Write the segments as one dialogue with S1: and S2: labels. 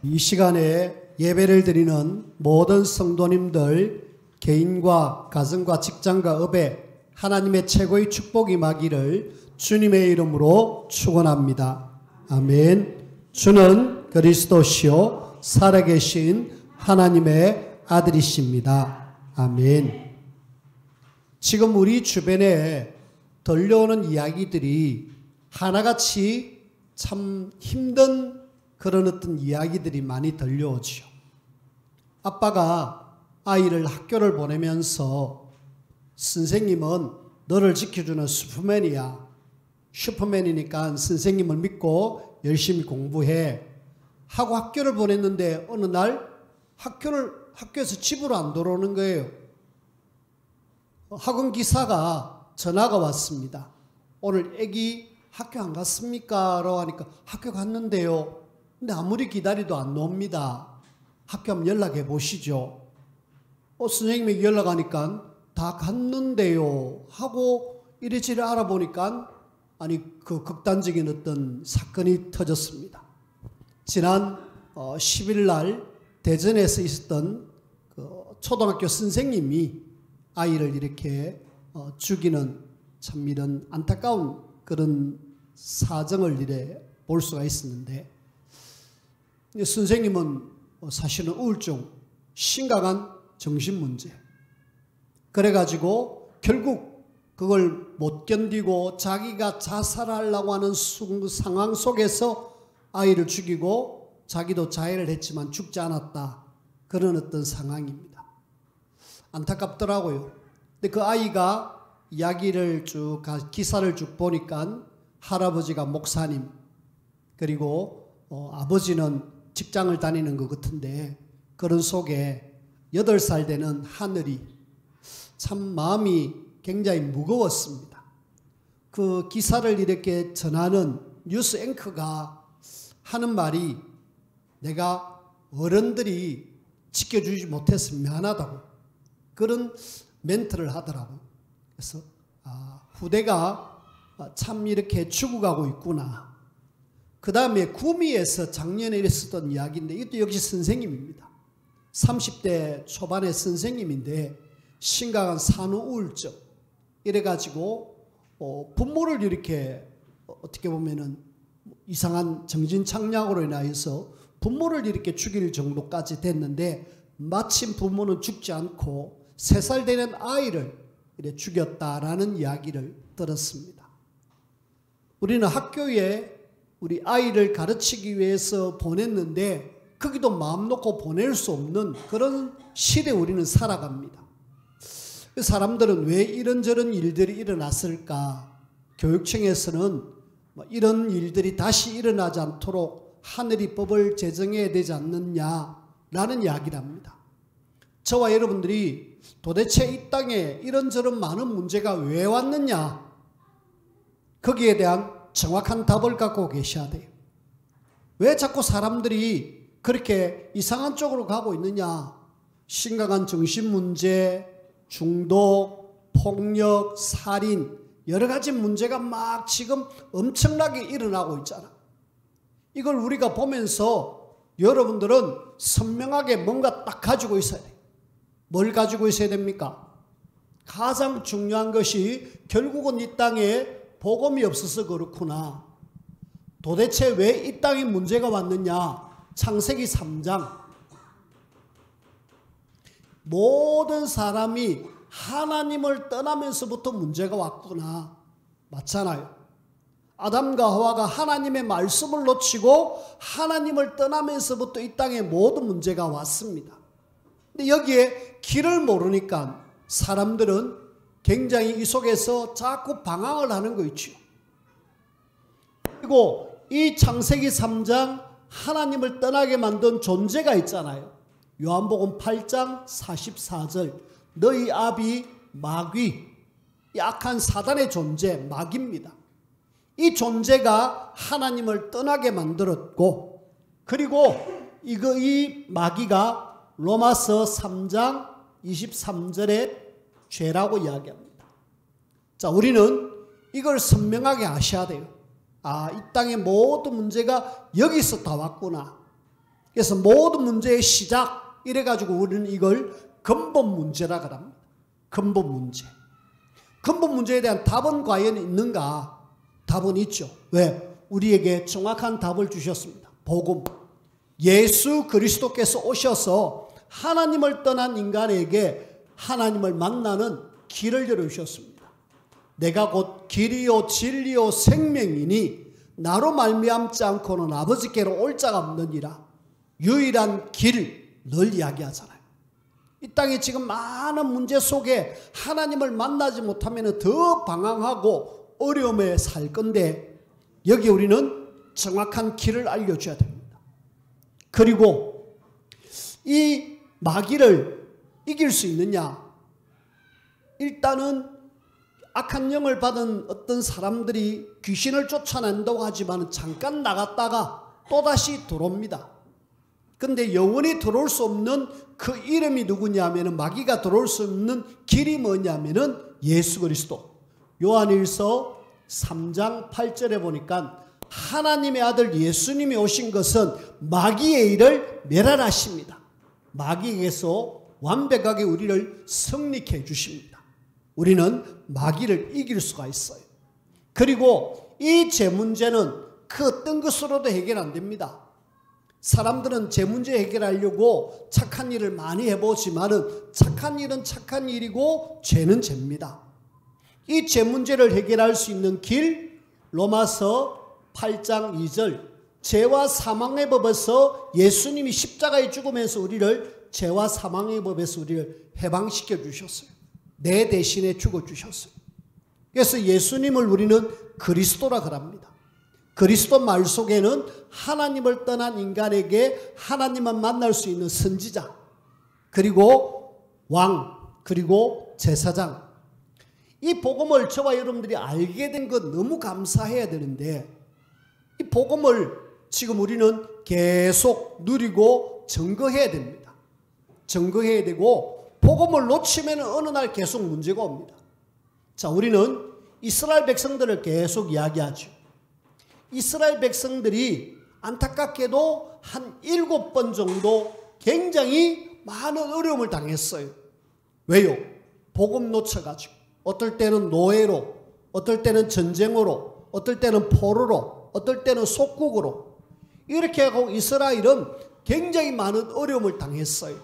S1: 이 시간에 예배를 드리는 모든 성도님들 개인과 가정과 직장과 업에 하나님의 최고의 축복이 임하기를 주님의 이름으로 축원합니다. 아멘. 주는 그리스도시요 살아계신 하나님의 아들이십니다. 아멘. 지금 우리 주변에 들려오는 이야기들이 하나같이 참 힘든 그런 어떤 이야기들이 많이 들려오죠. 아빠가 아이를 학교를 보내면서 선생님은 너를 지켜주는 슈퍼맨이야. 슈퍼맨이니까 선생님을 믿고 열심히 공부해. 하고 학교를 보냈는데 어느 날 학교에서 집으로 안 돌아오는 거예요. 학원 기사가 전화가 왔습니다. 오늘 애기 학교 안 갔습니까? 라고 하니까 학교 갔는데요. 근데 아무리 기다려도 안 옵니다. 학교 한번 연락해 보시죠. 선생님에게 연락하니까 다 갔는데요. 하고 이래저래 알아보니까 그 극단적인 어떤 사건이 터졌습니다. 지난 10일 날 대전에서 있었던 그 초등학교 선생님이 아이를 이렇게 죽이는 참 이런 안타까운 그런 사정을 이래 볼 수가 있었는데, 선생님은 사실은 우울증, 심각한 정신문제. 그래가지고 결국 그걸 못 견디고 자기가 자살하려고 하는 상황 속에서 아이를 죽이고 자기도 자해를 했지만 죽지 않았다. 그런 어떤 상황입니다. 안타깝더라고요. 근데 그 아이가 이야기를 기사를 쭉 보니까 할아버지가 목사님, 그리고 아버지는 직장을 다니는 것 같은데, 그런 속에 8살 되는 하늘이 참 마음이 굉장히 무거웠습니다. 그 기사를 이렇게 전하는 뉴스 앵커가 하는 말이, 내가 어른들이 지켜주지 못해서 미안하다고 그런 멘트를 하더라고요. 그래서 후대가 참 이렇게 죽어가고 있구나. 그 다음에 구미에서 작년에 있었던 이야기인데, 이것도 역시 선생님입니다. 30대 초반의 선생님인데 심각한 산후 우울증 이래가지고 부모를 이렇게 어떻게 보면은 이상한 정신착량으로 인하여서 부모를 이렇게 죽일 정도까지 됐는데, 마침 부모는 죽지 않고 3살 되는 아이를 이렇게 죽였다라는 이야기를 들었습니다. 우리는 학교에 우리 아이를 가르치기 위해서 보냈는데 거기도 마음 놓고 보낼 수 없는 그런 시대에 우리는 살아갑니다. 사람들은 왜 이런저런 일들이 일어났을까? 교육청에서는 이런 일들이 다시 일어나지 않도록 하늘이 법을 제정해야 되지 않느냐라는 이야기를 합니다. 저와 여러분들이 도대체 이 땅에 이런저런 많은 문제가 왜 왔느냐? 거기에 대한 정확한 답을 갖고 계셔야 돼요. 왜 자꾸 사람들이 그렇게 이상한 쪽으로 가고 있느냐? 심각한 정신문제, 중독, 폭력, 살인, 여러 가지 문제가 막 지금 엄청나게 일어나고 있잖아. 이걸 우리가 보면서 여러분들은 선명하게 뭔가 딱 가지고 있어야 돼. 뭘 가지고 있어야 됩니까? 가장 중요한 것이 결국은 이 땅에 복음이 없어서 그렇구나. 도대체 왜 이 땅에 문제가 왔느냐? 창세기 3장. 모든 사람이 하나님을 떠나면서부터 문제가 왔구나. 맞잖아요. 아담과 하와가 하나님의 말씀을 놓치고 하나님을 떠나면서부터 이 땅에 모든 문제가 왔습니다. 근데 여기에 길을 모르니까 사람들은 굉장히 이 속에서 자꾸 방황을 하는 거 있죠. 그리고 이 창세기 3장 하나님을 떠나게 만든 존재가 있잖아요. 요한복음 8장 44절, 너희 아비 마귀, 약한 사단의 존재 마귀입니다. 이 존재가 하나님을 떠나게 만들었고, 그리고 이 마귀가 로마서 3장 23절에 죄라고 이야기합니다. 자, 우리는 이걸 선명하게 아셔야 돼요. 이 땅의 모든 문제가 여기서 다 왔구나. 그래서 모든 문제의 시작 이래가지고 우리는 이걸 근본 문제라 그럽니다. 근본 문제. 근본 문제에 대한 답은 과연 있는가? 답은 있죠. 왜? 우리에게 정확한 답을 주셨습니다. 복음. 예수 그리스도께서 오셔서 하나님을 떠난 인간에게 하나님을 만나는 길을 열어주셨습니다. 내가 곧 길이요 진리요 생명이니 나로 말미암지 않고는 아버지께로 올 자가 없느니라. 유일한 길을 이야기하잖아요. 이 땅에 지금 많은 문제 속에 하나님을 만나지 못하면 더 방황하고 어려움에 살 건데 여기 우리는 정확한 길을 알려줘야 됩니다. 그리고 이 마귀를 이길 수 있느냐? 일단은 악한 영을 받은 어떤 사람들이 귀신을 쫓아낸다고 하지만 잠깐 나갔다가 또다시 들어옵니다. 근데 영원히 들어올 수 없는 그 이름이 누구냐면은 마귀가 들어올 수 없는 길이 뭐냐면은 예수 그리스도. 요한일서 3장 8절에 보니까 하나님의 아들 예수님이 오신 것은 마귀의 일을 멸하십니다. 마귀에게서 완벽하게 우리를 승리케 해주십니다. 우리는 마귀를 이길 수가 있어요. 그리고 이 제 문제는 그 어떤 것으로도 해결 안 됩니다. 사람들은 제 문제 해결하려고 착한 일을 많이 해보지만은 착한 일은 착한 일이고 죄는 죄입니다. 이 제 문제를 해결할 수 있는 길, 로마서 8장 2절, 죄와 사망의 법에서 예수님이 십자가에 죽으면서 우리를 죄와 사망의 법에서 우리를 해방시켜 주셨어요. 내 대신에 죽어주셨어요. 그래서 예수님을 우리는 그리스도라 그럽니다. 그리스도 말 속에는 하나님을 떠난 인간에게 하나님만 만날 수 있는 선지자, 그리고 왕, 그리고 제사장. 이 복음을 저와 여러분들이 알게 된 것 너무 감사해야 되는데 이 복음을 지금 우리는 계속 누리고 증거해야 됩니다. 증거해야 되고 복음을 놓치면 어느 날 계속 문제가 옵니다. 자, 우리는 이스라엘 백성들을 계속 이야기하죠. 이스라엘 백성들이 안타깝게도 한 7번 정도 굉장히 많은 어려움을 당했어요. 왜요? 복음 놓쳐가지고. 어떨 때는 노예로, 어떨 때는 전쟁으로, 어떨 때는 포로로, 어떨 때는 속국으로. 이렇게 하고 이스라엘은 굉장히 많은 어려움을 당했어요.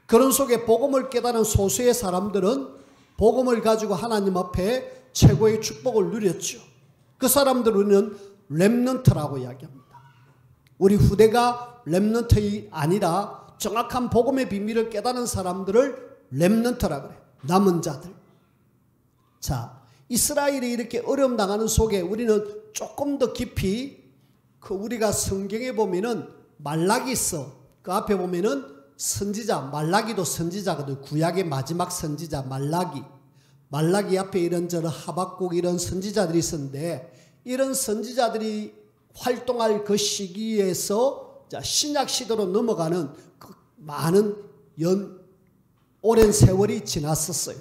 S1: 그런 속에 복음을 깨달은 소수의 사람들은 복음을 가지고 하나님 앞에 최고의 축복을 누렸죠. 그 사람들은 렘넌트라고 이야기합니다. 우리 후대가 렘넌트가 아니라 정확한 복음의 비밀을 깨달은 사람들을 렘넌트라고 그래요. 남은 자들. 자, 이스라엘이 이렇게 어려움 당하는 속에 우리는 조금 더 깊이 그 우리가 성경에 보면은 말라기서 그 앞에 보면은 선지자, 말라기도 선지자거든. 구약의 마지막 선지자 말라기. 말라기 앞에 이런저런 하박국 이런 선지자들이 있었는데 이런 선지자들이 활동할 그 시기에서 신약 시대로 넘어가는 그 많은 오랜 세월이 지났었어요.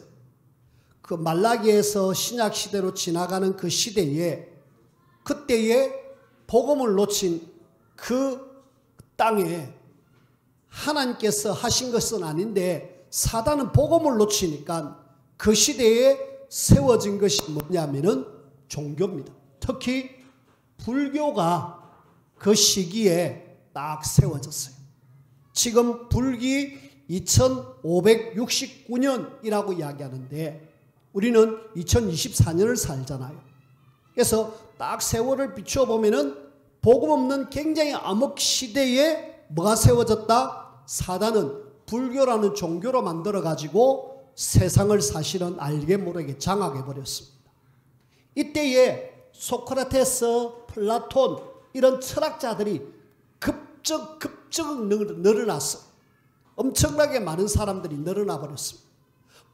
S1: 그 말라기에서 신약 시대로 지나가는 그 시대에 그때에 복음을 놓친 그 땅에 하나님께서 하신 것은 아닌데 사단은 복음을 놓치니까 그 시대에 세워진 것이 뭐냐면은 종교입니다. 특히 불교가 그 시기에 딱 세워졌어요. 지금 불기 2569년이라고 이야기하는데 우리는 2024년을 살잖아요. 그래서 딱 세월을 비추어 보면은 복음 없는 굉장히 암흑 시대에 뭐가 세워졌다? 사단은 불교라는 종교로 만들어 가지고 세상을 사실은 알게 모르게 장악해 버렸습니다. 이때에 소크라테스, 플라톤 이런 철학자들이 급적 늘어났어요. 엄청나게 많은 사람들이 늘어나 버렸습니다.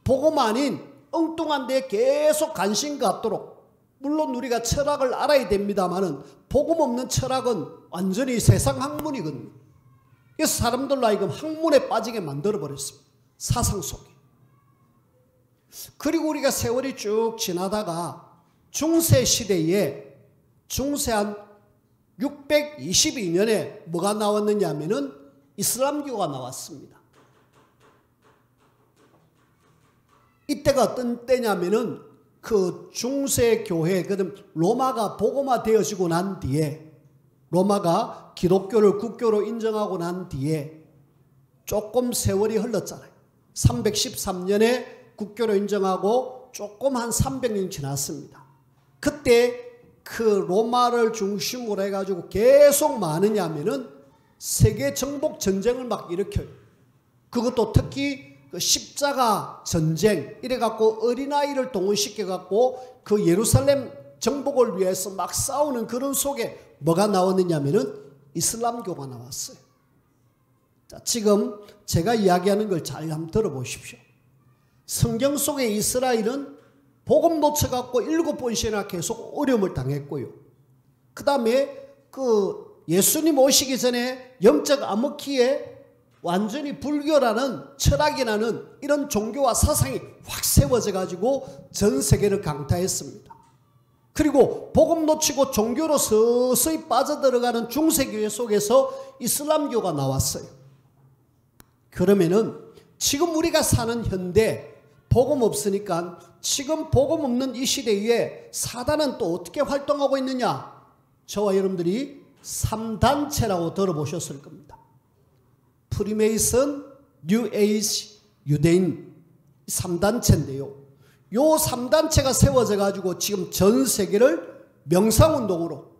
S1: 복음 아닌 엉뚱한 데 계속 관심 갖도록. 물론 우리가 철학을 알아야 됩니다만은 복음 없는 철학은 완전히 세상 학문이거든요. 그래서 사람들로 하여금 학문에 빠지게 만들어 버렸습니다. 사상 속에. 그리고 우리가 세월이 쭉 지나다가 중세 시대에 중세 한 622년에 뭐가 나왔느냐 하면은 이슬람교가 나왔습니다. 이때가 어떤 때냐면은 그 중세 교회, 그럼 로마가 복음화 되어지고 난 뒤에, 로마가 기독교를 국교로 인정하고 난 뒤에 조금 세월이 흘렀잖아요. 313년에 국교로 인정하고 조금 한 300년 지났습니다. 그때 그 로마를 중심으로 해가지고 계속 많으냐면은 세계 정복 전쟁을 막 일으켜요. 그것도 특히 그 십자가 전쟁 이래갖고 어린아이를 동원시켜갖고 그 예루살렘 정복을 위해서 막 싸우는 그런 속에 뭐가 나왔느냐면은 이슬람교가 나왔어요. 자, 지금 제가 이야기하는 걸 잘 한번 들어보십시오. 성경 속의 이스라엘은 복음 놓쳐갖고 7번씩이나 계속 어려움을 당했고요. 그 다음에 그 예수님 오시기 전에 영적 암흑기에 완전히 불교라는 철학이라는 이런 종교와 사상이 확 세워져 가지고 전 세계를 강타했습니다. 그리고 복음 놓치고 종교로 서서히 빠져들어가는 중세교회 속에서 이슬람교가 나왔어요. 그러면은 지금 우리가 사는 현대 복음 없으니까 지금 복음 없는 이 시대에 사단은 또 어떻게 활동하고 있느냐? 저와 여러분들이 3단체라고 들어보셨을 겁니다. 프리메이슨, 뉴에이지, 유대인 3단체인데요. 요 3단체가 세워져 가지고 지금 전 세계를 명상운동으로,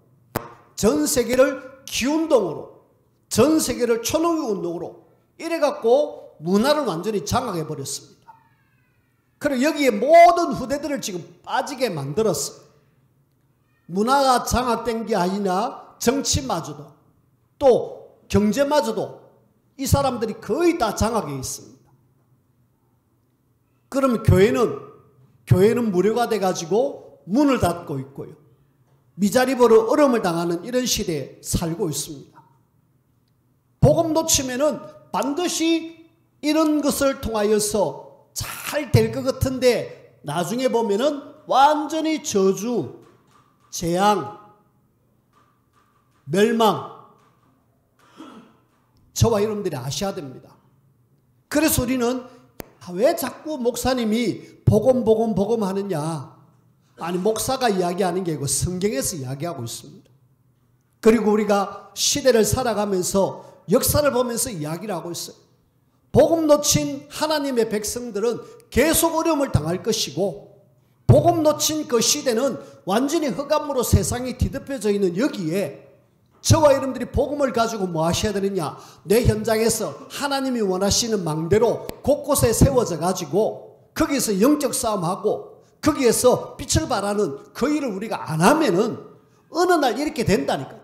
S1: 전 세계를 기운동으로, 전 세계를 초능운동으로 이래 갖고 문화를 완전히 장악해 버렸습니다. 그리고 여기에 모든 후대들을 지금 빠지게 만들었어요. 문화가 장악된 게 아니라 정치마저도 또 경제마저도 이 사람들이 거의 다 장악해 있습니다. 그러면 교회는 무료가 돼가지고 문을 닫고 있고요. 미자립으로 어려움을 당하는 이런 시대에 살고 있습니다. 복음 놓치면은 반드시 이런 것을 통하여서 잘 될 것 같은데 나중에 보면은 완전히 저주, 재앙, 멸망, 저와 여러분들이 아셔야 됩니다. 그래서 우리는 왜 자꾸 목사님이 복음 하느냐? 아니, 목사가 이야기하는 게 아니고 성경에서 이야기하고 있습니다. 그리고 우리가 시대를 살아가면서 역사를 보면서 이야기를 하고 있어요. 복음 놓친 하나님의 백성들은 계속 어려움을 당할 것이고, 복음 놓친 그 시대는 완전히 흑암으로 세상이 뒤덮여져 있는 여기에 저와 여러분들이 복음을 가지고 뭐 하셔야 되느냐? 내 현장에서 하나님이 원하시는 망대로 곳곳에 세워져 가지고 거기에서 영적 싸움하고 거기에서 빛을 발하는 그 일을 우리가 안 하면은 어느 날 이렇게 된다니까.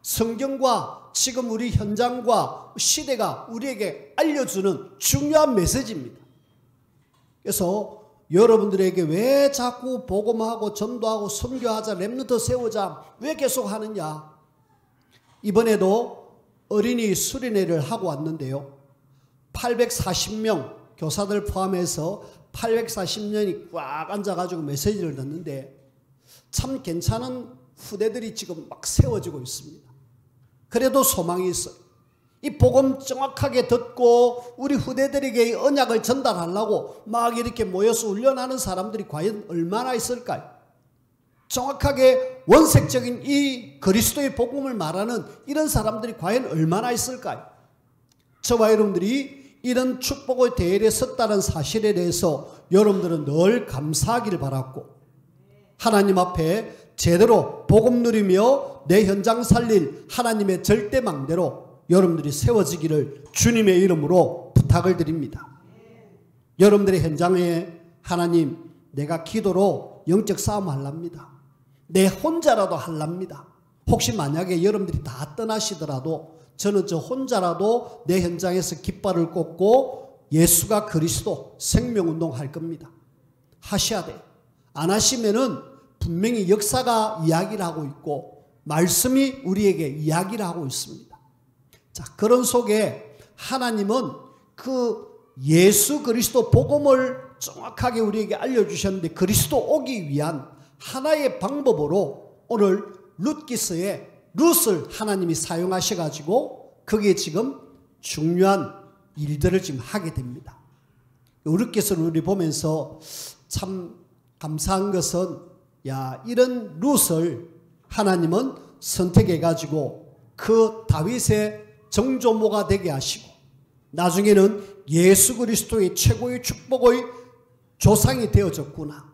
S1: 성경과 지금 우리 현장과 시대가 우리에게 알려주는 중요한 메시지입니다. 그래서 여러분들에게 왜 자꾸 복음하고 전도하고 선교하자, 렘넌트 세우자 왜 계속 하느냐? 이번에도 어린이 수련회를 하고 왔는데요. 840명 교사들 포함해서 840명이 꽉 앉아가지고 메시지를 듣는데 참 괜찮은 후대들이 지금 막 세워지고 있습니다. 그래도 소망이 있어요. 이 복음 정확하게 듣고 우리 후대들에게 이 언약을 전달하려고 막 이렇게 모여서 훈련하는 사람들이 과연 얼마나 있을까요? 정확하게 원색적인 이 그리스도의 복음을 말하는 이런 사람들이 과연 얼마나 있을까요? 저와 여러분들이 이런 축복의 대열에 섰다는 사실에 대해서 여러분들은 늘 감사하기를 바랐고, 하나님 앞에 제대로 복음 누리며 내 현장 살릴 하나님의 절대망대로 여러분들이 세워지기를 주님의 이름으로 부탁을 드립니다. 여러분들의 현장에 하나님, 내가 기도로 영적 싸움 하랍니다. 내 혼자라도 하랍니다. 혹시 만약에 여러분들이 다 떠나시더라도 저는 저 혼자라도 내 현장에서 깃발을 꽂고 예수가 그리스도 생명운동 할 겁니다. 하셔야 돼요. 안 하시면은 분명히 역사가 이야기를 하고 있고 말씀이 우리에게 이야기를 하고 있습니다. 자, 그런 속에 하나님은 그 예수 그리스도 복음을 정확하게 우리에게 알려주셨는데 그리스도 오기 위한 하나의 방법으로 오늘 룻기서에 룻을 하나님이 사용하셔가지고 거기에 지금 중요한 일들을 지금 하게 됩니다. 룻기서를 우리 보면서 참 감사한 것은 이런 룻을 하나님은 선택해가지고 그 다윗의 정조모가 되게 하시고 나중에는 예수 그리스도의 최고의 축복의 조상이 되어졌구나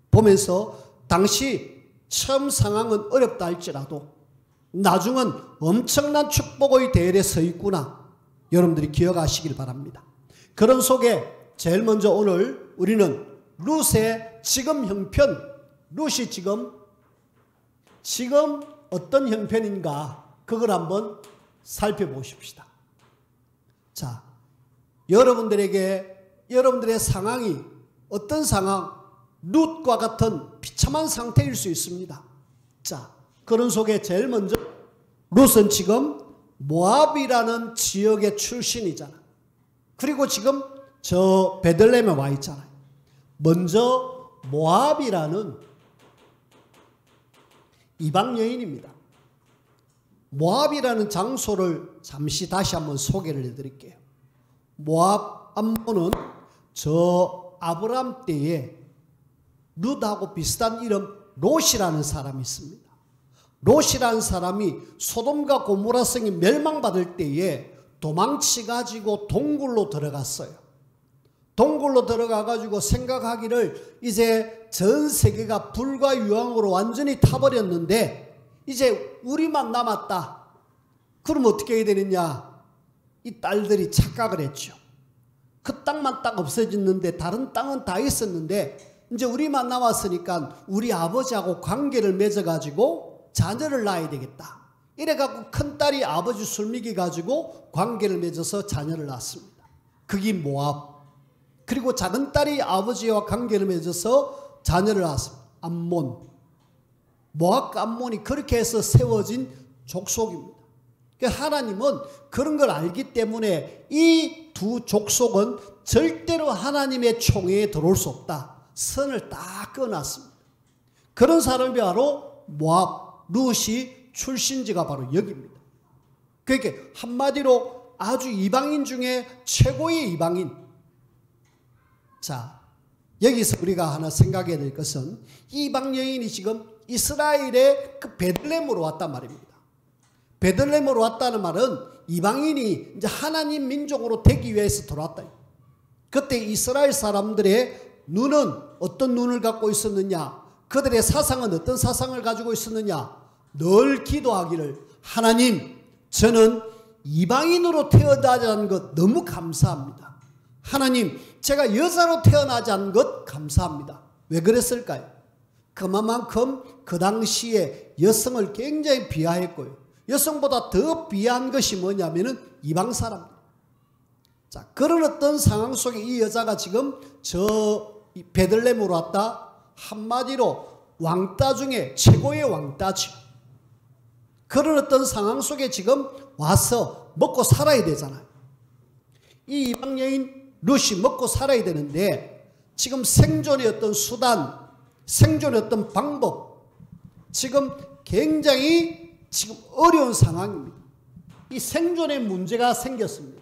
S1: 보면서 당시 처음 상황은 어렵다 할지라도 나중은 엄청난 축복의 대열에 서 있구나 여러분들이 기억하시길 바랍니다. 그런 속에 제일 먼저 오늘 우리는 룻의 지금 형편, 룻이 지금 어떤 형편인가 그걸 한번 살펴보십시다. 자, 여러분들의 상황이 어떤 상황, 룻과 같은 비참한 상태일 수 있습니다. 자, 그런 속에 제일 먼저 룻은 지금 모압이라는 지역의 출신이잖아. 그리고 지금 저 베들레헴에 와 있잖아요. 먼저 모압이라는 이방 여인입니다. 모압이라는 장소를 잠시 다시 한번 소개를 해드릴게요. 모압 암몬은 저 아브람 때에 룻하고 비슷한 이름 롯이라는 사람이 있습니다. 롯이라는 사람이 소돔과 고모라 성이 멸망받을 때에 도망치가지고 동굴로 들어갔어요. 동굴로 들어가가지고 생각하기를 이제 전 세계가 불과 유황으로 완전히 타버렸는데 이제 우리만 남았다. 그럼 어떻게 해야 되느냐? 이 딸들이 착각을 했죠. 그 땅만 딱 없어졌는데 다른 땅은 다 있었는데 이제 우리만 남았으니까 우리 아버지하고 관계를 맺어가지고 자녀를 낳아야 되겠다. 이래갖고 큰딸이 아버지 술미기 가지고 관계를 맺어서 자녀를 낳았습니다. 그게 모압. 그리고 작은딸이 아버지와 관계를 맺어서 자녀를 낳았습니다. 암몬. 모압과 암몬이 그렇게 해서 세워진 족속입니다. 하나님은 그런 걸 알기 때문에 이 두 족속은 절대로 하나님의 총회에 들어올 수 없다. 선을 딱 그어놨습니다. 그런 사람이 바로 모압, 룻이 출신지가 바로 여기입니다. 그러니까 한마디로 아주 이방인 중에 최고의 이방인. 자, 여기서 우리가 하나 생각해야 될 것은 이방 여인이 지금 이스라엘의 그 베들레헴으로 왔단 말입니다. 베들레헴으로 왔다는 말은 이방인이 이제 하나님 민족으로 되기 위해서 들어왔다. 그때 이스라엘 사람들의 눈은 어떤 눈을 갖고 있었느냐? 그들의 사상은 어떤 사상을 가지고 있었느냐? 늘 기도하기를 하나님, 저는 이방인으로 태어나지 않은 것 너무 감사합니다. 하나님, 제가 여자로 태어나지 않은 것 감사합니다. 왜 그랬을까요? 그만큼 그 당시에 여성을 굉장히 비하했고요. 여성보다 더 비한 것이 뭐냐면은 이방 사람. 자, 그런 어떤 상황 속에 이 여자가 지금 저 베들레헴으로 왔다. 한마디로 왕따 중에 최고의 왕따죠. 그런 어떤 상황 속에 지금 와서 먹고 살아야 되잖아요. 이 이방 여인 룻이 먹고 살아야 되는데 지금 생존의 어떤 수단, 생존의 어떤 방법, 지금 굉장히 지금 어려운 상황입니다. 이 생존의 문제가 생겼습니다.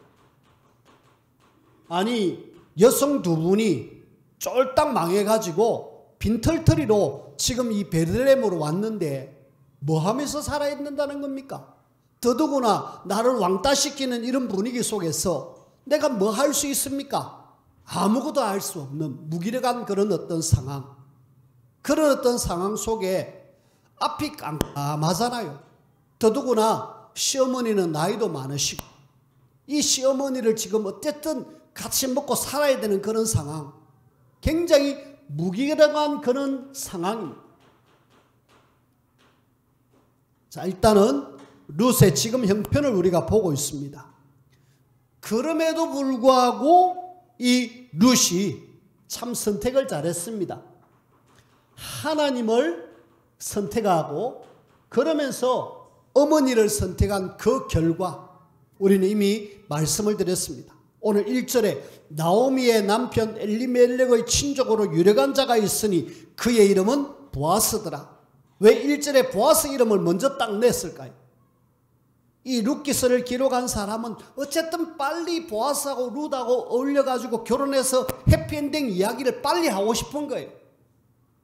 S1: 아니, 여성 두 분이 쫄딱 망해가지고 빈털터리로 지금 이 베들레헴으로 왔는데 뭐 하면서 살아야 된다는 겁니까? 더더구나 나를 왕따시키는 이런 분위기 속에서 내가 뭐 할 수 있습니까? 아무것도 할 수 없는 무기력한 그런 어떤 상황. 그런 어떤 상황 속에 앞이 깜깜하잖아요. 더더구나 시어머니는 나이도 많으시고 이 시어머니를 지금 어쨌든 같이 먹고 살아야 되는 그런 상황. 굉장히 무기력한 그런 상황입니다. 자, 일단은 룻의 지금 형편을 우리가 보고 있습니다. 그럼에도 불구하고 이 룻이 참 선택을 잘했습니다. 하나님을 선택하고 그러면서 어머니를 선택한 그 결과 우리는 이미 말씀을 드렸습니다. 오늘 1절에 나오미의 남편 엘리멜렉의 친족으로 유력한 자가 있으니 그의 이름은 보아스더라. 왜 1절에 보아스 이름을 먼저 딱 냈을까요? 이 룻기서를 기록한 사람은 어쨌든 빨리 보아스하고 룻하고 어울려가지고 결혼해서 해피엔딩 이야기를 빨리 하고 싶은 거예요.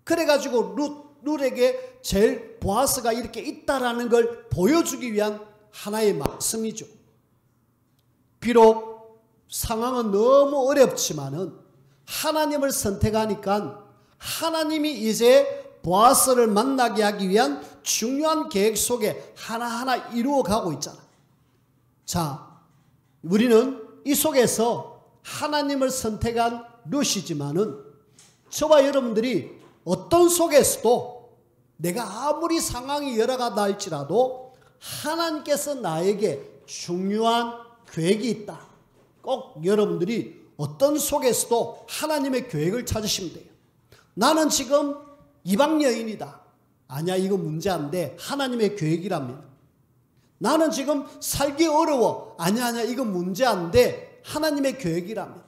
S1: 그래가지고 룻에게 제일 보아스가 이렇게 있다라는 걸 보여주기 위한 하나의 말씀이죠. 비록 상황은 너무 어렵지만은 하나님을 선택하니까 하나님이 이제 보아스를 만나게 하기 위한 중요한 계획 속에 하나하나 이루어가고 있잖아. 자, 우리는 이 속에서 하나님을 선택한 룻이지만은 저와 여러분들이 어떤 속에서도 내가 아무리 상황이 여러 가지 할지라도 하나님께서 나에게 중요한 계획이 있다. 꼭 여러분들이 어떤 속에서도 하나님의 계획을 찾으시면 돼요. 나는 지금 이방 여인이다. 아니야, 이거 문제 안 돼. 하나님의 계획이랍니다. 나는 지금 살기 어려워. 아니야, 이거 문제 안 돼. 하나님의 계획이랍니다.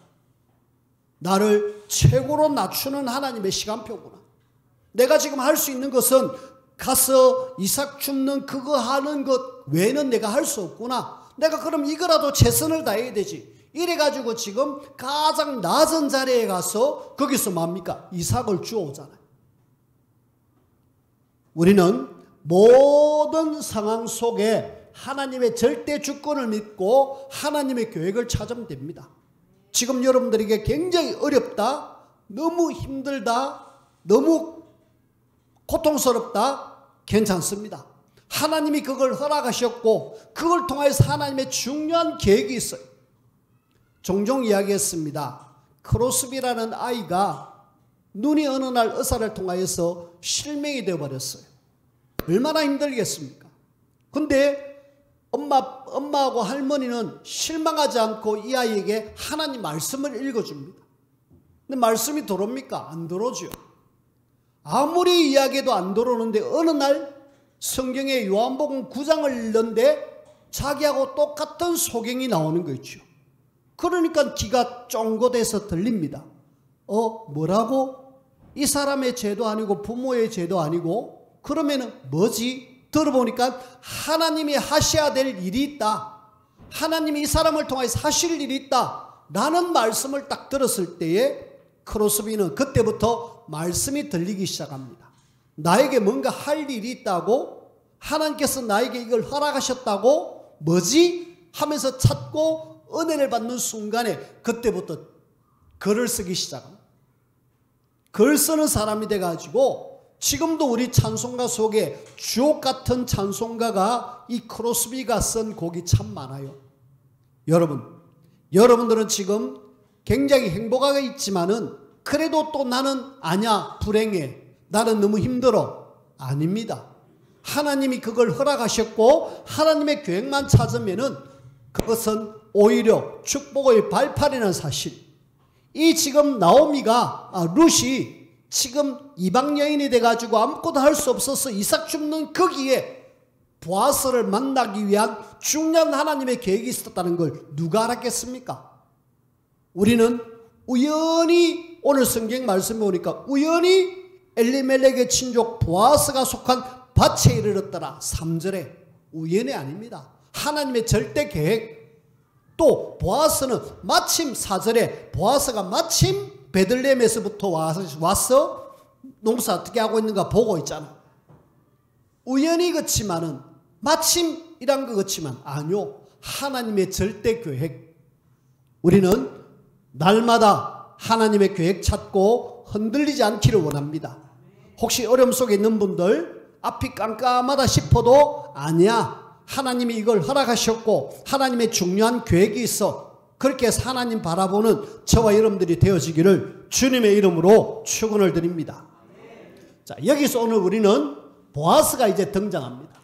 S1: 나를 최고로 낮추는 하나님의 시간표구나. 내가 지금 할 수 있는 것은 가서 이삭 줍는 그거 하는 것 외에는 내가 할 수 없구나. 내가 그럼 이거라도 최선을 다해야 되지. 이래가지고 지금 가장 낮은 자리에 가서 거기서 뭡니까? 이삭을 주워오잖아요. 우리는 모든 상황 속에 하나님의 절대 주권을 믿고 하나님의 계획을 찾으면 됩니다. 지금 여러분들에게 굉장히 어렵다, 너무 힘들다, 너무 고통스럽다, 괜찮습니다. 하나님이 그걸 허락하셨고 그걸 통해서 하나님의 중요한 계획이 있어요. 종종 이야기했습니다. 크로스비라는 아이가 눈이 어느 날 의사를 통하여서 실명이 되어버렸어요. 얼마나 힘들겠습니까? 근데 엄마하고 할머니는 실망하지 않고 이 아이에게 하나님 말씀을 읽어줍니다. 근데 말씀이 들어옵니까? 안 들어오죠. 아무리 이야기해도 안 들어오는데 어느 날 성경에 요한복음 9장을 읽는데 자기하고 똑같은 소경이 나오는 거 있죠. 그러니까 귀가 쫑긋해서 들립니다. 뭐라고? 이 사람의 죄도 아니고 부모의 죄도 아니고 그러면은 뭐지? 들어보니까 하나님이 하셔야 될 일이 있다. 하나님이 이 사람을 통해서 하실 일이 있다. 라는 말씀을 딱 들었을 때에 크로스비는 그때부터 말씀이 들리기 시작합니다. 나에게 뭔가 할 일이 있다고? 하나님께서 나에게 이걸 허락하셨다고? 뭐지? 하면서 찾고 은혜를 받는 순간에 그때부터 글을 쓰기 시작합니다. 글 쓰는 사람이 돼가지고 지금도 우리 찬송가 속에 주옥 같은 찬송가가 이 크로스비가 쓴 곡이 참 많아요. 여러분들은 지금 굉장히 행복하게 있지만은 그래도 또 나는 아니야, 불행해, 나는 너무 힘들어. 아닙니다. 하나님이 그걸 허락하셨고 하나님의 계획만 찾으면은 그것은 오히려 축복의 발판이라는 사실. 이 지금 나오미가 룻이 지금 이방 여인이 돼가지고 아무것도 할 수 없어서 이삭 줍는 거기에 보아스를 만나기 위한 중요한 하나님의 계획이 있었다는 걸 누가 알았겠습니까? 우리는 우연히 오늘 성경 말씀 보니까 우연히 엘리멜렉의 친족 보아스가 속한 밭에 이르렀더라. 3절에 우연이 아닙니다. 하나님의 절대 계획. 또 보아스는 마침 4절에 보아스가 마침 베들레헴에서부터 와서 농사 어떻게 하고 있는가 보고 있잖아. 우연히 그렇지만은 마침이란 것 같지만 아니요. 하나님의 절대 계획. 우리는 날마다 하나님의 계획 찾고 흔들리지 않기를 원합니다. 혹시 어려움 속에 있는 분들 앞이 깜깜하다 싶어도 아니야. 하나님이 이걸 허락하셨고 하나님의 중요한 계획이 있어. 그렇게 해서 하나님 바라보는 저와 여러분들이 되어지기를 주님의 이름으로 축원을 드립니다. 자, 여기서 오늘 우리는 보아스가 이제 등장합니다.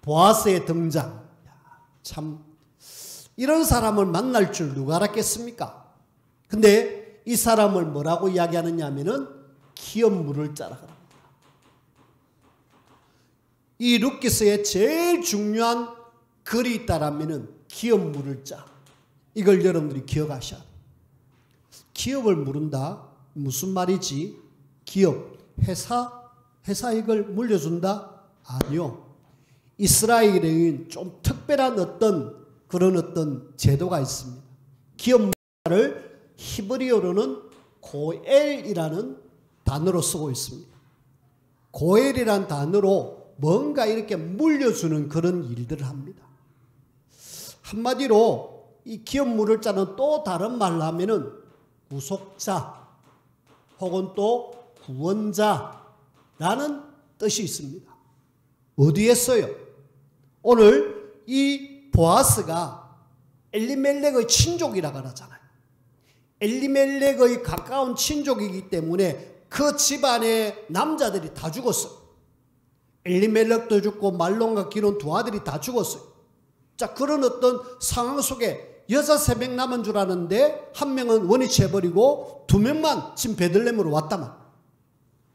S1: 보아스의 등장. 참 이런 사람을 만날 줄 누가 알았겠습니까? 근데 이 사람을 뭐라고 이야기하느냐 하면은 기업 물을 자라 그럽니다. 이 룻기서에 제일 중요한 글이 있다라면은 기업 물을 자. 이걸 여러분들이 기억하셔야 돼요. 기업을 물은다? 무슨 말이지? 기업, 회사, 해서 이걸 물려준다? 아니요. 이스라엘에는 좀 특별한 그런 어떤 제도가 있습니다. 기업 물자를 히브리어로는 고엘이라는 단어로 쓰고 있습니다. 고엘이라는 단어로 뭔가 이렇게 물려주는 그런 일들을 합니다. 한마디로 이 기업 물을 자는 또 다른 말로 하면은 구속자 혹은 또 구원자라는 뜻이 있습니다. 어디에 써요? 오늘 이 보아스가 엘리멜렉의 친족이라고 하잖아요. 엘리멜렉의 가까운 친족이기 때문에 그 집안의 남자들이 다 죽었어요. 엘리멜렉도 죽고 말론과 기론 두 아들이 다 죽었어요. 자, 그런 어떤 상황 속에 여자 3명 남은 줄 아는데 한 명은 원위치해버리고 2명만 지금 베들레헴으로 왔다만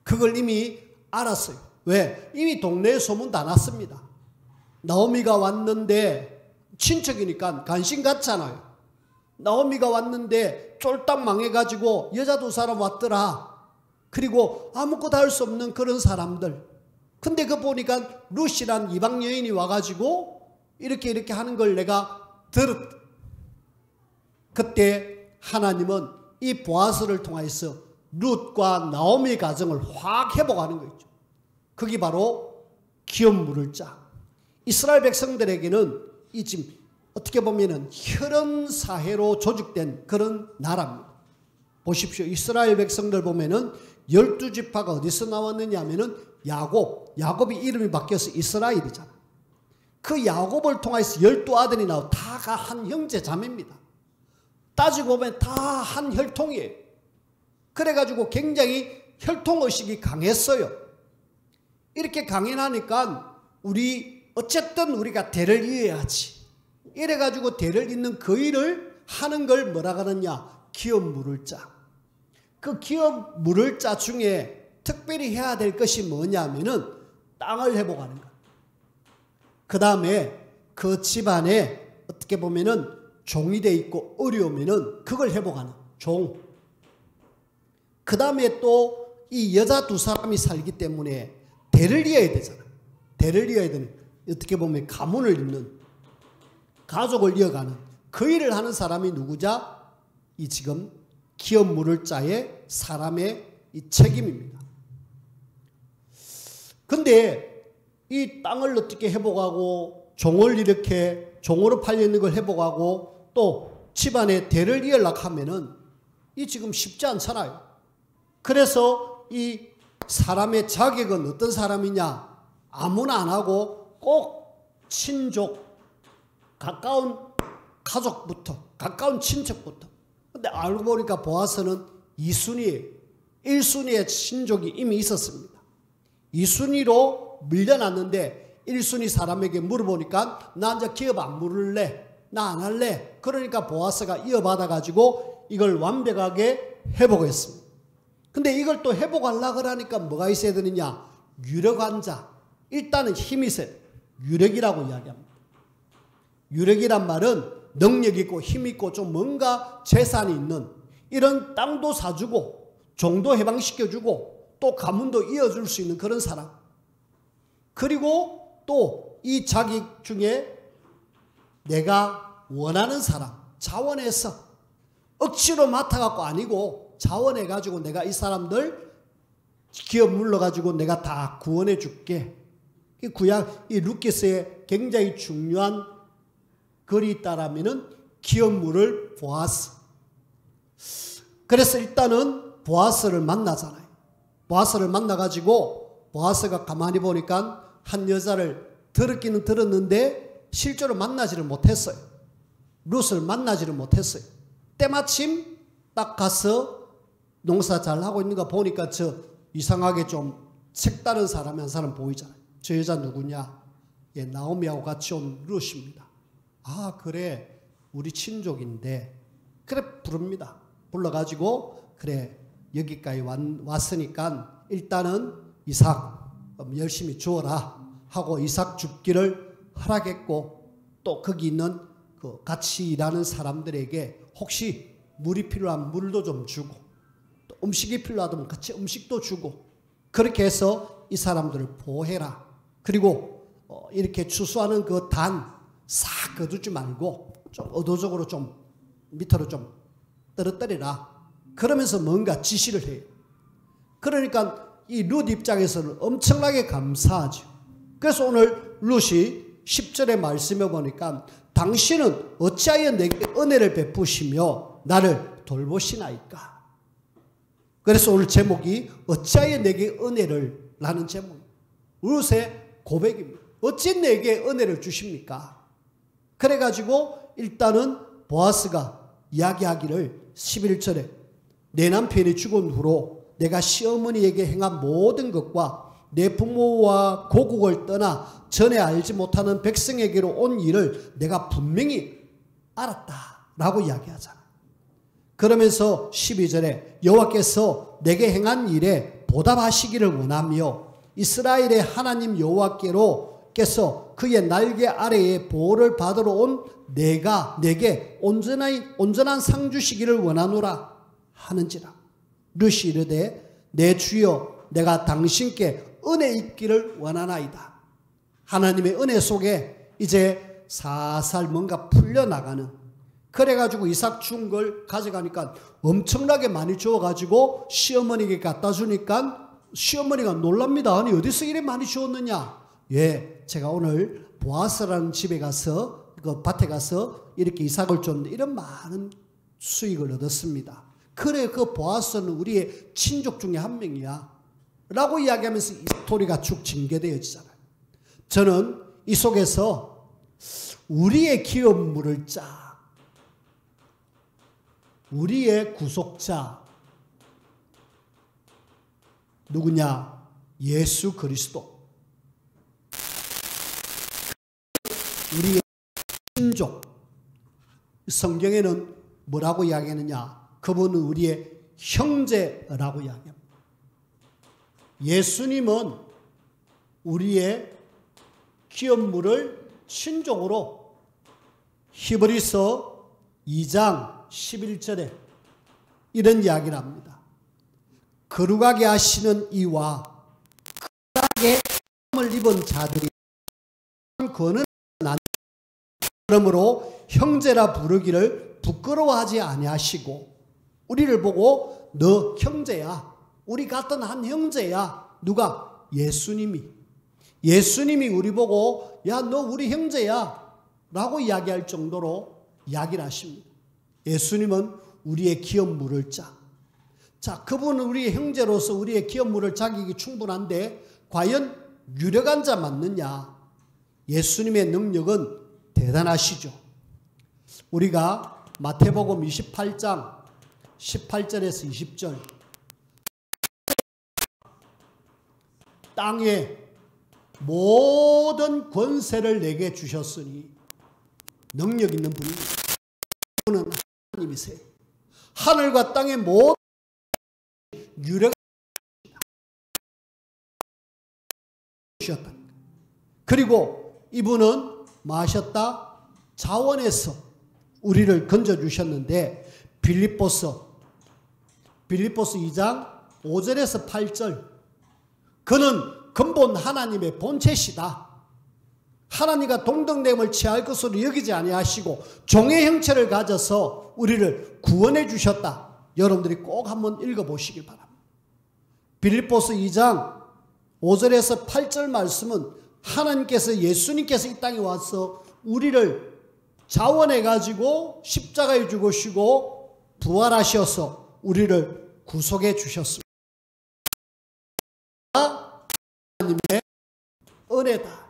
S1: 그걸 이미 알았어요. 왜? 이미 동네에 소문 다 났습니다. 나오미가 왔는데 친척이니까 관심 갖잖아요. 나오미가 왔는데 쫄딱 망해가지고 여자 2사람 왔더라. 그리고 아무것도 할 수 없는 그런 사람들. 근데 그 보니까 룻이란 이방 여인이 와가지고 이렇게 하는 걸 내가 들었다. 그때 하나님은 이 보아스를 통해서 룻과 나오미 가정을 확 회복하는 거 있죠. 그게 바로 기업 물을 자. 이스라엘 백성들에게는 이 지금 어떻게 보면은 혈연 사회로 조직된 그런 나라입니다. 보십시오. 이스라엘 백성들 보면은 12지파가 어디서 나왔느냐 하면은 야곱이 이름이 바뀌어서 이스라엘이잖아. 그 야곱을 통해서 12아들이 나오고 다가 한 형제 자매입니다. 따지고 보면 다 한 혈통이에요. 그래가지고 굉장히 혈통의식이 강했어요. 이렇게 강해나니까 어쨌든 우리가 대를 이어야지. 이래가지고 대를 잇는 그 일을 하는 걸 뭐라 하느냐? 기업 물을 자. 그 기업 물을 자 중에 특별히 해야 될 것이 뭐냐면은 땅을 회복하는 것. 그 다음에 그 집안에 어떻게 보면은 종이 돼 있고 어려우면은 그걸 회복하는 종. 그 다음에 또 이 여자 2사람이 살기 때문에 대를 이어야 되잖아. 대를 이어야 되는, 어떻게 보면 가문을 잇는, 가족을 이어가는 그 일을 하는 사람이 누구자? 이 지금 기업 물을 자의 사람의 이 책임입니다. 근데 이 땅을 어떻게 회복하고 종을 이렇게 종으로 팔려있는 걸 회복하고 또 집안에 대를 이으려고 하면은 이 지금 쉽지 않잖아요. 그래서 이 사람의 자격은 어떤 사람이냐? 아무나 안 하고 꼭 친족, 가까운 가족부터, 가까운 친척부터. 근데 알고 보니까 보아스는 2순위에 1순위의 친족이 이미 있었습니다. 2순위로 밀려났는데 1순위 사람에게 물어보니까 나 이제 기업 안 물을래, 나 안 할래. 그러니까 보아스가 이어받아가지고 이걸 완벽하게 회복했습니다. 근데 이걸 또 회복하려고 하니까 뭐가 있어야 되느냐? 유력한 자. 일단은 힘이 있어야 돼요. 유력이라고 이야기합니다. 유력이란 말은 능력 있고 힘 있고 좀 뭔가 재산이 있는 이런 땅도 사주고 종도 해방시켜주고 또 가문도 이어줄 수 있는 그런 사람. 그리고 또 이 자격 중에 내가 원하는 사람, 자원해서 억지로 맡아갖고 아니고 자원해가지고 내가 이 사람들 기업 물러가지고 내가 다 구원해 줄게. 이 루키스의 굉장히 중요한 글이 있다라면은 기업 물을 보아스. 그래서 일단은 보아스를 만나잖아요. 보아스를 만나가지고 보아스가 가만히 보니까 한 여자를 들었기는 들었는데 실제로 만나지를 못했어요. 룻을 만나지를 못했어요. 때마침 딱 가서 농사 잘 하고 있는 거 보니까 저 이상하게 좀 색다른 사람이 한 사람 보이잖아요. 저 여자 누구냐? 예, 나오미하고 같이 온 룻입니다. 아, 그래, 우리 친족인데. 그래, 부릅니다. 불러가지고 그래, 여기까지 왔으니까 일단은 이삭 열심히 주어라 하고 이삭 줍기를 허락했고, 또 거기 있는 그 같이 일하는 사람들에게 혹시 물이 필요한 물도 좀 주고, 또 음식이 필요하다면 같이 음식도 주고, 그렇게 해서 이 사람들을 보호해라. 그리고 이렇게 추수하는 그 단 싹 거두지 말고 좀 의도적으로 좀 밑으로 좀 떨어뜨리라. 그러면서 뭔가 지시를 해요. 그러니까 이 룻 입장에서는 엄청나게 감사하죠. 그래서 오늘 룻이 10절의 말씀에 보니까 당신은 어찌하여 내게 은혜를 베푸시며 나를 돌보시나이까. 그래서 오늘 제목이 어찌하여 내게 은혜를 라는 제목. 룻의 고백입니다. 어찌 내게 은혜를 주십니까? 그래가지고 일단은 보아스가 이야기하기를 11절에 내 남편이 죽은 후로 내가 시어머니에게 행한 모든 것과 내 부모와 고국을 떠나 전에 알지 못하는 백성에게로 온 일을 내가 분명히 알았다라고 이야기하잖아. 그러면서 12절에 여호와께서 내게 행한 일에 보답하시기를 원하며 이스라엘의 하나님 여호와께서 그의 날개 아래에 보호를 받으러 온 내가 내게 온전한 상 주시기를 원하노라 하는지라. 룻이 이르되 내 주여 내가 당신께 은혜 있기를 원하나이다. 하나님의 은혜 속에 이제 살살 뭔가 풀려나가는, 그래가지고 이삭 준 걸 가져가니까 엄청나게 많이 주어가지고 시어머니에게 갖다 주니까 시어머니가 놀랍니다. 아니 어디서 이래 많이 주었느냐. 예, 제가 오늘 보아스라는 집에 가서 그 밭에 가서 이렇게 이삭을 줬는데 이런 많은 수익을 얻었습니다. 그래 그 보아스는 우리의 친족 중에 한 명이야 라고 이야기하면서 이 스토리가 쭉 전개되어지잖아요. 저는 이 속에서 우리의 기업 물을 자, 우리의 구속자 누구냐? 예수 그리스도. 우리의 친족. 성경에는 뭐라고 이야기하느냐? 그분은 우리의 형제라고 이야기합니다. 예수님은 우리의 기업물을 친족으로 히브리서 2장 11절에 이런 이야기를 합니다. 거룩하게 하시는 이와 거룩하게 을 입은 자들이 권은 안 그러므로 형제라 부르기를 부끄러워하지 아니하시고 우리를 보고 너 형제야, 우리 같은 한 형제야. 누가? 예수님이 우리 보고 야 너 우리 형제야 라고 이야기할 정도로 이야기를 하십니다. 예수님은 우리의 기업 물을 자. 자, 그분은 우리의 형제로서 우리의 기업 물을 자기기 충분한데 과연 유력한 자 맞느냐? 예수님의 능력은 대단하시죠. 우리가 마태복음 28장 18절에서 20절 땅에 모든 권세를 내게 주셨으니 능력 있는 분입니다. 그분은 하나님이세요. 하늘과 땅의 모든 유력한 주셨다. 그리고 이분은 마셨다 자원에서 우리를 건져주셨는데 빌립보서 2장 5절에서 8절 그는 근본 하나님의 본체시다. 하나님과 동등됨을 취할 것으로 여기지 아니하시고 종의 형체를 가져서 우리를 구원해 주셨다. 여러분들이 꼭 한번 읽어보시길 바랍니다. 빌립보서 2장 5절에서 8절 말씀은 하나님께서 예수님께서 이 땅에 와서 우리를 자원해 가지고 십자가에 죽으시고 부활하셔서 우리를 구속해 주셨습니다. 하나님의 은혜다.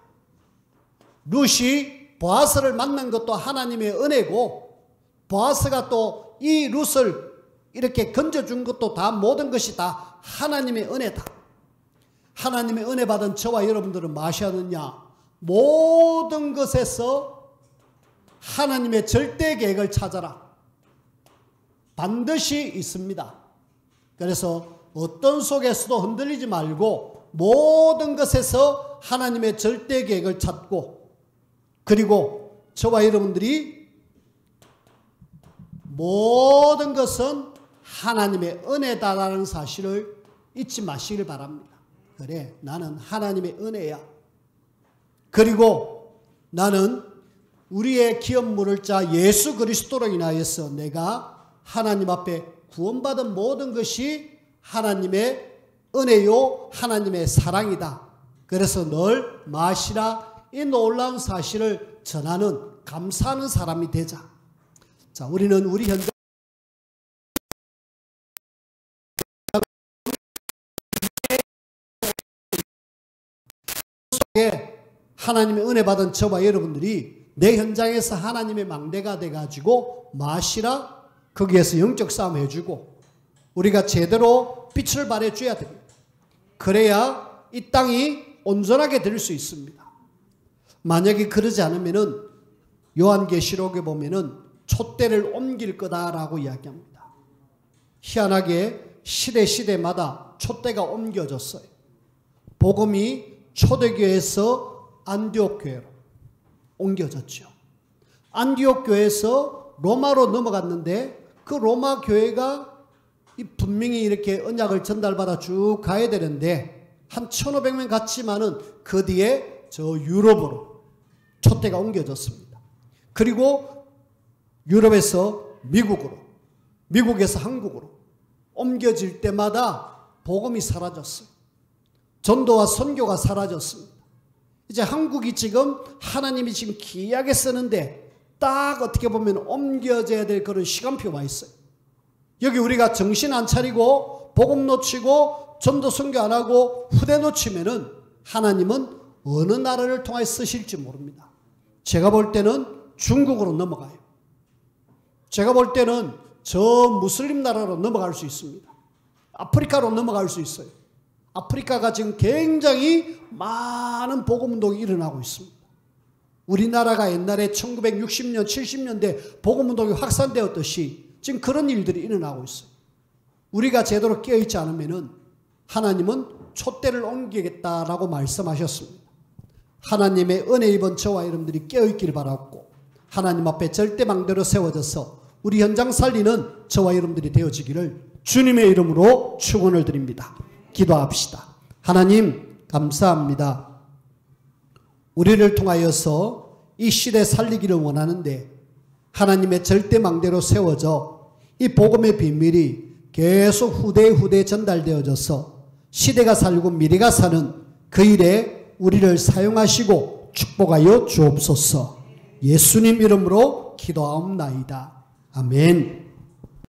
S1: 룻이 보아스를 만난 것도 하나님의 은혜고 보아스가 또 이 룻을 이렇게 건져준 것도 다 모든 것이 다 하나님의 은혜다. 하나님의 은혜 받은 저와 여러분들은 무엇이하느냐? 모든 것에서 하나님의 절대 계획을 찾아라. 반드시 있습니다. 그래서 어떤 속에서도 흔들리지 말고 모든 것에서 하나님의 절대 계획을 찾고 그리고 저와 여러분들이 모든 것은 하나님의 은혜다라는 사실을 잊지 마시길 바랍니다. 그래, 나는 하나님의 은혜야. 그리고 나는 우리의 기업 물을 자 예수 그리스도로 인하여서 내가 하나님 앞에 구원받은 모든 것이 하나님의 은혜요, 하나님의 사랑이다. 그래서 늘 마시라, 이 놀라운 사실을 전하는, 감사하는 사람이 되자. 자, 우리는 우리 현장 속에 하나님의 은혜 받은 저와 여러분들이 내 현장에서 하나님의 망대가 돼가지고 마시라, 거기에서 영적 싸움 해주고 우리가 제대로 빛을 발해줘야 됩니다. 그래야 이 땅이 온전하게 될 수 있습니다. 만약에 그러지 않으면은 요한계시록에 보면은 촛대를 옮길 거다라고 이야기합니다. 희한하게 시대마다 촛대가 옮겨졌어요. 복음이 초대교회에서 안디옥 교회로 옮겨졌죠. 안디옥 교회에서 로마로 넘어갔는데 그 로마 교회가 분명히 이렇게 언약을 전달받아 쭉 가야 되는데 한 1500명 갔지만은 그 뒤에 저 유럽으로 촛대가 옮겨졌습니다. 그리고 유럽에서 미국으로, 미국에서 한국으로 옮겨질 때마다 복음이 사라졌어요. 전도와 선교가 사라졌습니다. 이제 한국이 지금 하나님이 지금 귀하게 쓰는데 딱 어떻게 보면 옮겨져야 될 그런 시간표가 있어요. 여기 우리가 정신 안 차리고 복음 놓치고 전도 선교 안 하고 후대 놓치면은 하나님은 어느 나라를 통해 쓰실지 모릅니다. 제가 볼 때는 중국으로 넘어가요. 제가 볼 때는 저 무슬림 나라로 넘어갈 수 있습니다. 아프리카로 넘어갈 수 있어요. 아프리카가 지금 굉장히 많은 복음 운동이 일어나고 있습니다. 우리나라가 옛날에 1960년, 70년대 복음 운동이 확산되었듯이 지금 그런 일들이 일어나고 있어요. 우리가 제대로 깨어있지 않으면은 하나님은 촛대를 옮기겠다라고 말씀하셨습니다. 하나님의 은혜 입은 저와 여러분들이 깨어있기를 바랐고 하나님 앞에 절대망대로 세워져서 우리 현장 살리는 저와 여러분들이 되어지기를 주님의 이름으로 축원을 드립니다. 기도합시다. 하나님 감사합니다. 우리를 통하여서 이 시대 살리기를 원하는데 하나님의 절대망대로 세워져 이 복음의 비밀이 계속 후대에 전달되어져서 시대가 살고 미래가 사는 그 일에 우리를 사용하시고 축복하여 주옵소서. 예수님 이름으로 기도하옵나이다. 아멘.